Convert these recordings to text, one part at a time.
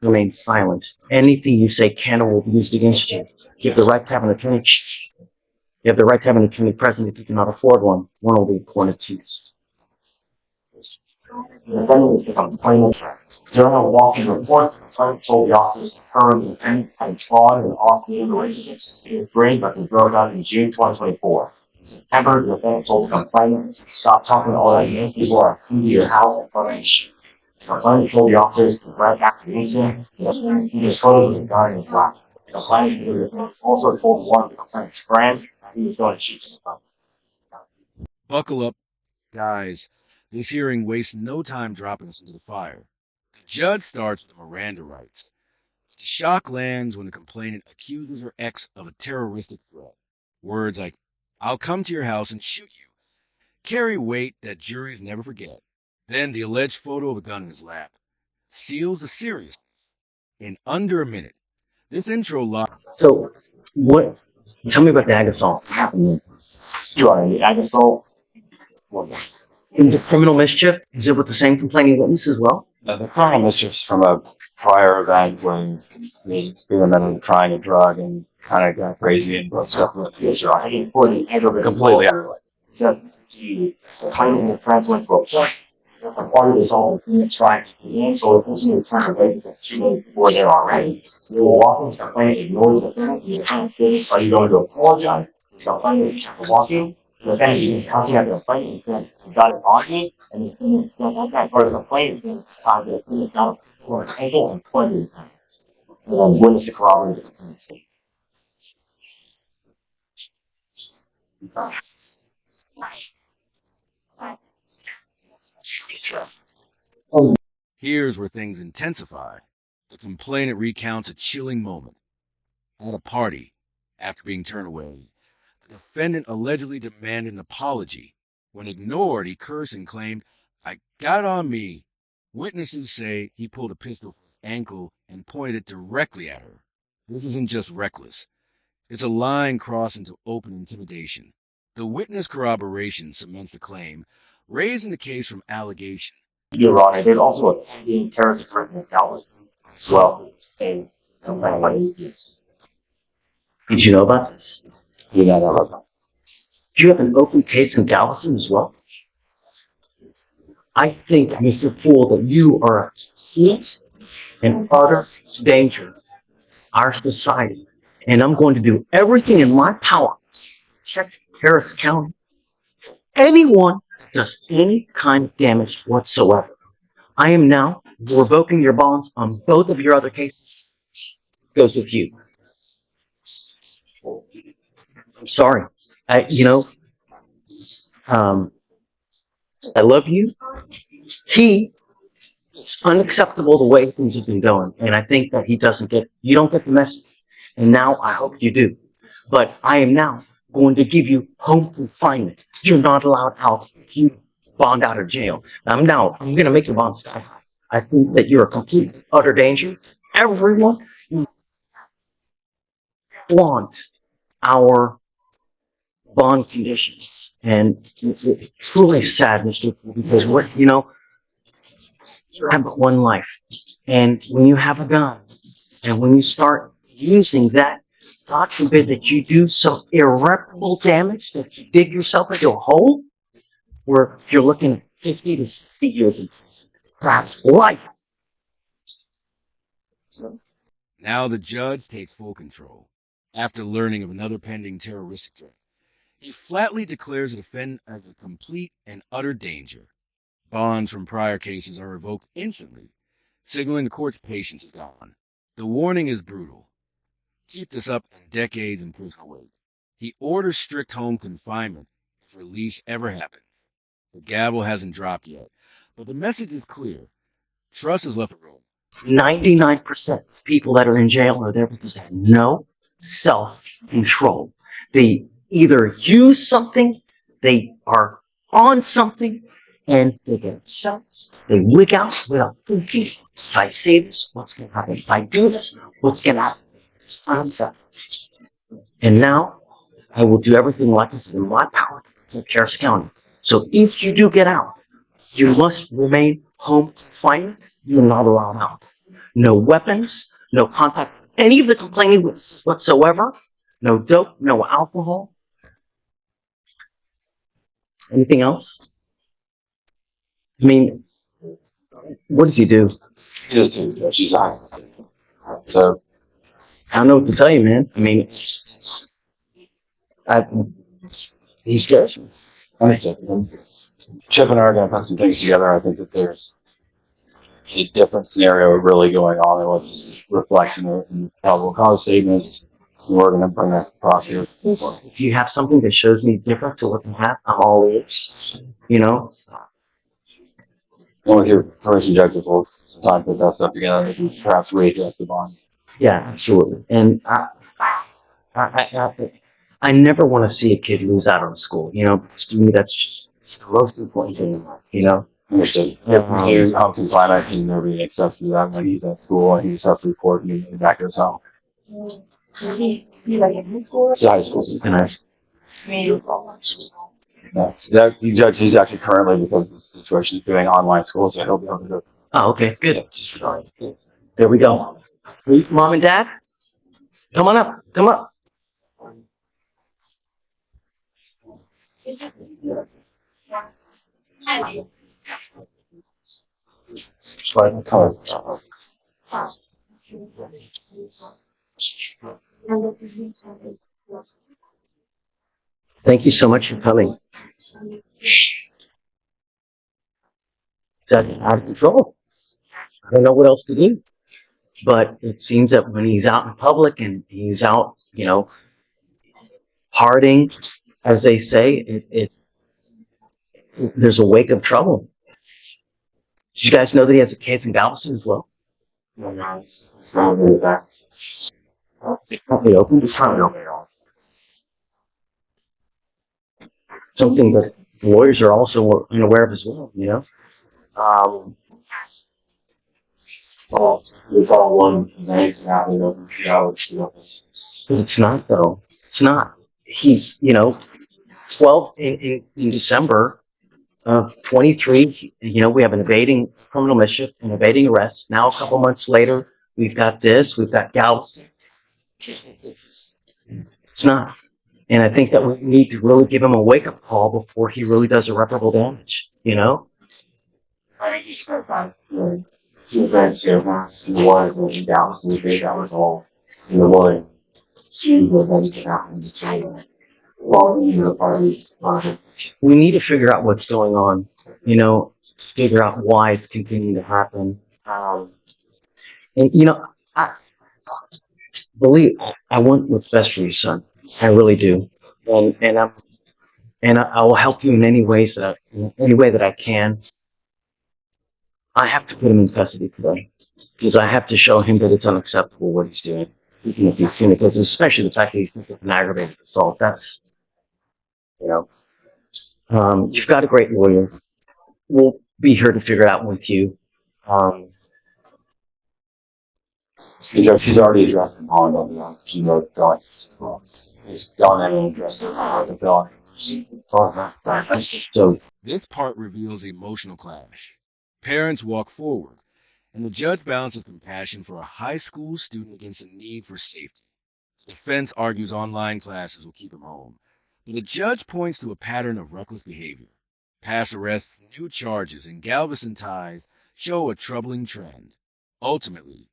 remain silent. Anything you say can or will be used against you. You have the right to have an attorney. You have the right to have an attorney present. If you cannot afford one, one will be appointed to you. The defendant is the complainant. During a walking report, the complainant told the officers that her and the defendant had drawn an off-game relationship since the 8th grade, but they broke up in June 2024. In September, the defendant told the complainant to stop talking to all that young people are coming to your house and furnish. The complainant told the officers that right after the incident, he disclosed the gun in his lap. The complainant also told one of the complainant's friends that he was going to shoot the complainant. Buckle up, guys. This hearing wastes no time dropping us into the fire. The judge starts with the Miranda rights. The shock lands when the complainant accuses her ex of a terroristic threat. Words like, I'll come to your house and shoot you, carry weight that juries never forget. Then the alleged photo of a gun in his lap seals the seriousness. In under a minute, this intro locks. So, what? Tell me about the Agasol. You are the Agasol. In the criminal mischief, is it with the same complaining witness as well? The criminal mischief's from a prior event when he experimented trying a drug and kind of got crazy and broke stuff with Yes, Your Honor. I didn't put it completely unrelated. Just the complainant and the friends went to a point. Part of this all is trying to get in, so it wasn't trying to wait for 2 minutes before there already. They were walking, the complainant ignored the defendant. He was trying to say, are you going to apologize? The complainant kept walking. The defendant was counting at the complainant and said, you got it on me? And the defendant said, okay. Or the complainant said, it's time to clean it out for an ankle and pointed his hands. And then witness to corroborate the defendant's statement. Here's where things intensify. The complainant recounts a chilling moment. At a party, after being turned away, the defendant allegedly demanded an apology. When ignored, he cursed and claimed, I got it on me. Witnesses say he pulled a pistol from his ankle and pointed it directly at her. This isn't just reckless. It's a line crossed into open intimidation. The witness corroboration cements the claim, raising the case from allegation. Your Honor, there's also a pending terroristic threat in Dallas as well. Same complaint. Did you know about this? You got that. Do you have an open case in Galveston as well? I think, Mr. Fool, that you are a complete and utter danger to our society. And I'm going to do everything in my power to check Harris County. Anyone does any kind of damage whatsoever. I am now revoking your bonds on both of your other cases. Goes with you. I'm sorry. I love you. It's unacceptable the way things have been going, and I think that you don't get the message. And now I hope you do. But I am now going to give you home confinement. You're not allowed out if you bond out of jail. I'm going to make your bond sky high. I think that you're a complete, utter danger. Everyone, you flaunt our bond conditions. And it's truly sad, Mr. Poole, because you have but one life. And when you have a gun, and when you start using that, God forbid that you do some irreparable damage, that you dig yourself into a hole, where you're looking at 50 to 60 years, perhaps life. Now the judge takes full control. After learning of another pending terroristic threat, he flatly declares the defendant as a complete and utter danger. Bonds from prior cases are revoked instantly, signaling the court's patience is gone. The warning is brutal. Keep this up and decades in prison wait. He orders strict home confinement if release ever happens. The gavel hasn't dropped yet, but the message is clear. Trust has left the room. 99% of people that are in jail are there because they have no self-control. They either use something, they are on something, and they get shots. They wig out without thinking. If I say this, what's going to happen? If I do this, what's going to happen? I'm set. And now, I will do everything like this in my power to protect Harris County. So if you do get out, you must remain home confinement. You're not allowed out. No weapons, no contact, any of the complaining whatsoever. No dope, no alcohol. Anything else? I mean, what did you do? She's on. So I don't know what to tell you, man. I mean, I, he scares me. Chip and I are going to put some things together. I think that there's a different scenario really going on, and what reflects in probable cause statements. We're going to bring that to the prosecutor. If you have something that shows me different to what you have, I'm all ears. You know? And with your permission, Judge, we'll time to put that stuff together and perhaps readjust the bond. Yeah, absolutely. And I never want to see a kid lose out on school. You know, to me, that's just the most important thing in life. You know? Understood. If you help him find out he's never being accepted to that when he's at school and he's up to report and he's back to his home. It's a high school. And I, Yeah. That Judge, he's actually currently, because of the situation, is doing online school, so he'll be able to do oh, okay, good. it. There we go. Mom and Dad, come on up. Come up. Thank you so much for coming. It's out of control. I don't know what else to do. But it seems that when he's out in public and he's out, you know, partying, as they say, there's a wake of trouble. Did you guys know that he has a case in Galveston as well? It's currently open. It's currently open. Something that lawyers are also unaware of as well, you know? Um, We call one name happening over 2 hours. it's not, though. It's not. He's, you know, 12 in December of 23, you know, we have an evading criminal mischief, an evading arrest. Now, a couple months later, we've got this, we've got Galveston. It's not. And I think that we need to really give him a wake up call before he really does irreparable damage, you know? I think he's spent time doing two events here once. And one was in Dallas, and the big that was all in the one. Two events that happened in China. Well, you know, parties. We need to figure out what's going on, you know, figure out why it's continuing to happen. And, you know, I believe I want what's best for your son. I really do. And I will help you in any ways that in any way that I can. I have to put him in custody today because I have to show him that it's unacceptable what he's doing, even if he's doing it, because especially the fact that he's thinking of an aggravated assault. That's, you know, you've got a great lawyer. We'll be here to figure it out with you. Um, You know, she's already addressed the bond on the keynote going. He's gone in and addressed the felony. so This part reveals the emotional clash. Parents walk forward, and the judge balances compassion for a high school student against a need for safety. The defense argues online classes will keep him home, but the judge points to a pattern of reckless behavior. Past arrests, new charges, and Galveston ties show a troubling trend. Ultimately,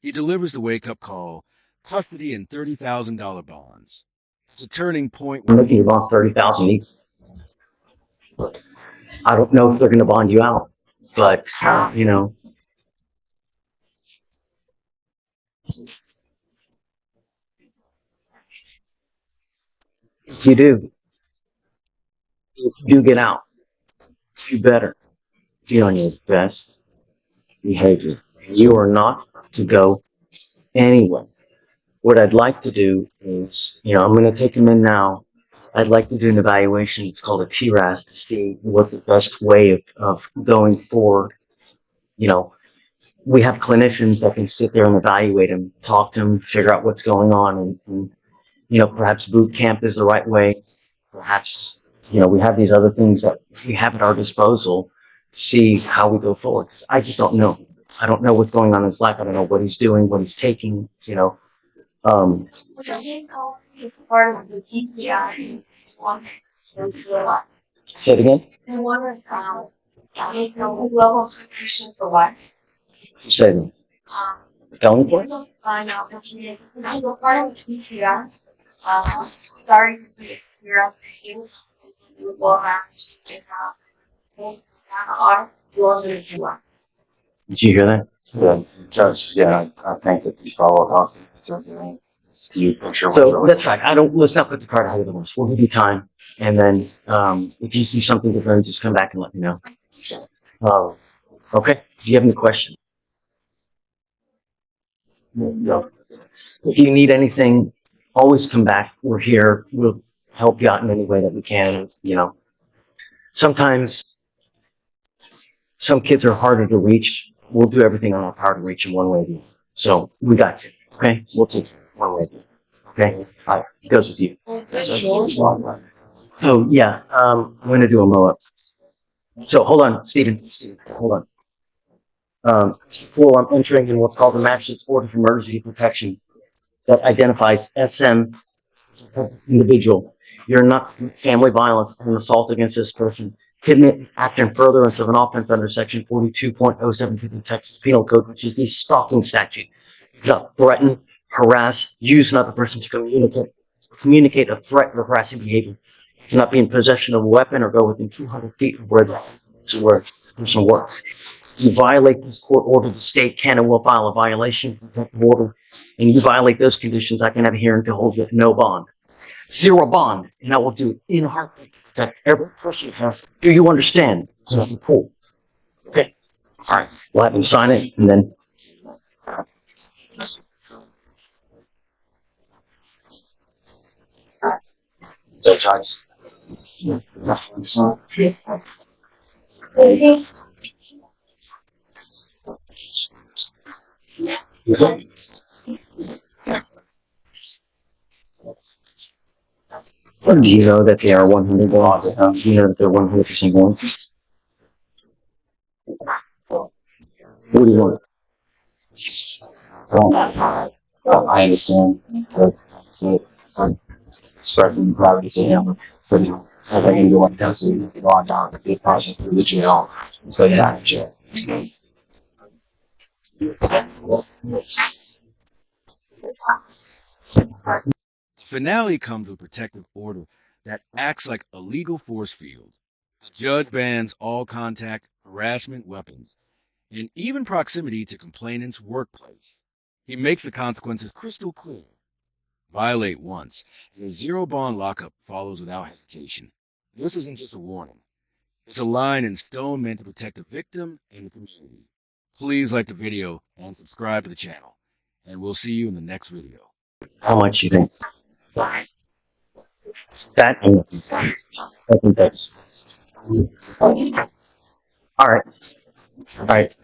he delivers the wake-up call, custody and $30,000 bonds. It's a turning point I'm where looking to bond 30,000 each. I don't know if they're going to bond you out, but you know, if if you do get out, you better be on your best behavior. You are not to go anywhere. What I'd like to do is, you know, I'm going to take him in now. I'd like to do an evaluation. It's called a TRAS to see what the best way of going forward. You know, we have clinicians that can sit there and evaluate him, talk to him, figure out what's going on, and you know, perhaps boot camp is the right way. Perhaps, you know, we have these other things that we have at our disposal to see how we go forward. I just don't know. I don't know what's going on in his life. I don't know what he's doing, what he's taking, you know. Which I think is part of the PCI one. Say it again? I wonder if level of protection for what? Say it again. Felony point? Find out if you go part of the PCI, starting to be clear up the things, you will have to audit yours if you want. Did you hear that? The judge, yeah, I think that you follow up on certainly. Steve, I'm sure. So that's right. Let's not put the cart ahead of the horse. We'll give you time. And then, if you see something different, just come back and let me know. Okay? Do you have any questions? No. If you need anything, always come back. We're here. We'll help you out in any way that we can. You know, sometimes some kids are harder to reach. We'll do everything on our power to reach them one way or the other. So we got you. Okay? We'll take it one way or the other. Okay? All right. It goes with you. So yeah, I'm going to do a mow up. So hold on, Stephen, hold on. Well, I'm entering in what's called the Massachusetts Board of Emergency Protection that identifies SM individual. You're not family violence and assault against this person. Commit act in furtherance of an offense under section 42.072 of the Texas Penal Code, which is the stalking statute. To threaten, harass, use another person to communicate a threat or harassing behavior. To not be in possession of a weapon or go within 200 feet of where the person works. You violate this court order, the state can and will file a violation of protective order, and you violate those conditions, I can have a hearing to hold you at no bond. Zero bond, and I will do it in heartbeat to protect every person has. Do you understand? So cool. Okay. All right. We'll have him sign it, and then. The judge. Do you know that they are 100 going? Do you know that they're 100% going? What do you want? I understand that certain gravity to him, but I think anyone does it, you go on down to be project through the jail, so yeah, jail. The finale comes with a protective order that acts like a legal force field. The judge bans all contact, harassment, weapons, and even proximity to complainant's workplace. He makes the consequences crystal clear. Violate once, and a zero bond lockup follows without hesitation. This isn't just a warning. It's a line in stone meant to protect the victim and the community. Please like the video and subscribe to the channel. And we'll see you in the next video. How much you think? That, I think that's. All right. All right.